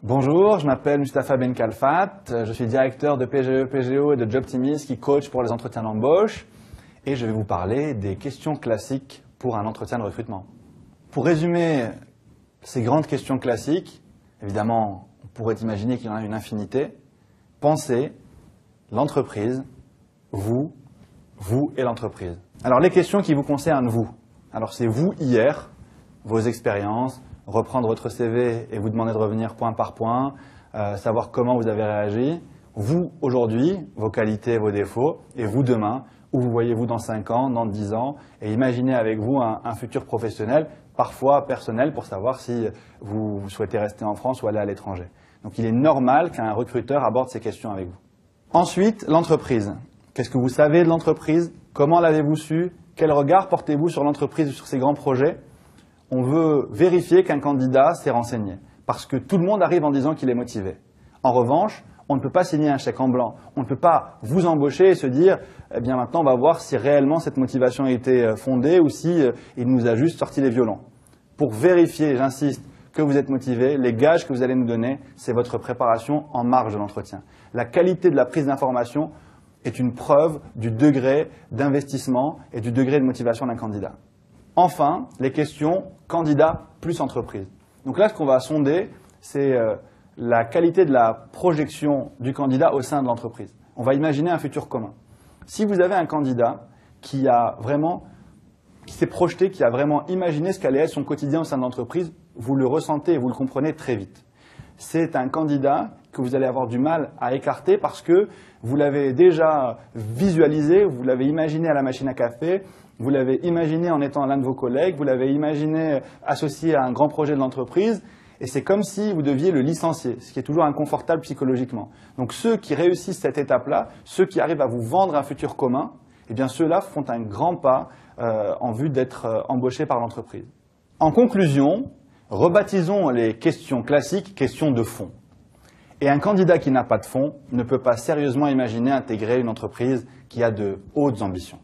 Bonjour, je m'appelle Mustapha Ben Kalfat, je suis directeur de PGE, PGO et de Jobtimis qui coach pour les entretiens d'embauche et je vais vous parler des questions classiques pour un entretien de recrutement. Pour résumer ces grandes questions classiques, évidemment on pourrait imaginer qu'il y en a une infinité, pensez, l'entreprise, vous et l'entreprise. Alors les questions qui vous concernent vous, alors c'est vous hier, vos expériences, reprendre votre CV et vous demander de revenir point par point, savoir comment vous avez réagi. Vous, aujourd'hui, vos qualités, vos défauts, et vous, demain, où vous voyez-vous dans 5 ans, dans 10 ans, et imaginez avec vous un futur professionnel, parfois personnel, pour savoir si vous souhaitez rester en France ou aller à l'étranger. Donc il est normal qu'un recruteur aborde ces questions avec vous. Ensuite, l'entreprise. Qu'est-ce que vous savez de l'entreprise? Comment l'avez-vous su? Quel regard portez-vous sur l'entreprise ou sur ses grands projets? On veut vérifier qu'un candidat s'est renseigné, parce que tout le monde arrive en disant qu'il est motivé. En revanche, on ne peut pas signer un chèque en blanc. On ne peut pas vous embaucher et se dire « Eh bien maintenant, on va voir si réellement cette motivation a été fondée ou si il nous a juste sorti les violons. » Pour vérifier, j'insiste, que vous êtes motivé, les gages que vous allez nous donner, c'est votre préparation en marge de l'entretien. La qualité de la prise d'information est une preuve du degré d'investissement et du degré de motivation d'un candidat. Enfin, les questions candidat plus entreprise. Donc là, ce qu'on va sonder, c'est la qualité de la projection du candidat au sein de l'entreprise. On va imaginer un futur commun. Si vous avez un candidat qui s'est projeté, qui a vraiment imaginé ce qu'allait être son quotidien au sein de l'entreprise, vous le ressentez et vous le comprenez très vite. C'est un candidat que vous allez avoir du mal à écarter parce que vous l'avez déjà visualisé, vous l'avez imaginé à la machine à café, vous l'avez imaginé en étant l'un de vos collègues, vous l'avez imaginé associé à un grand projet de l'entreprise, et c'est comme si vous deviez le licencier, ce qui est toujours inconfortable psychologiquement. Donc ceux qui réussissent cette étape-là, ceux qui arrivent à vous vendre un futur commun, eh bien ceux-là font un grand pas en vue d'être embauchés par l'entreprise. En conclusion, rebaptisons les questions classiques questions de fond. Et un candidat qui n'a pas de fond ne peut pas sérieusement imaginer intégrer une entreprise qui a de hautes ambitions.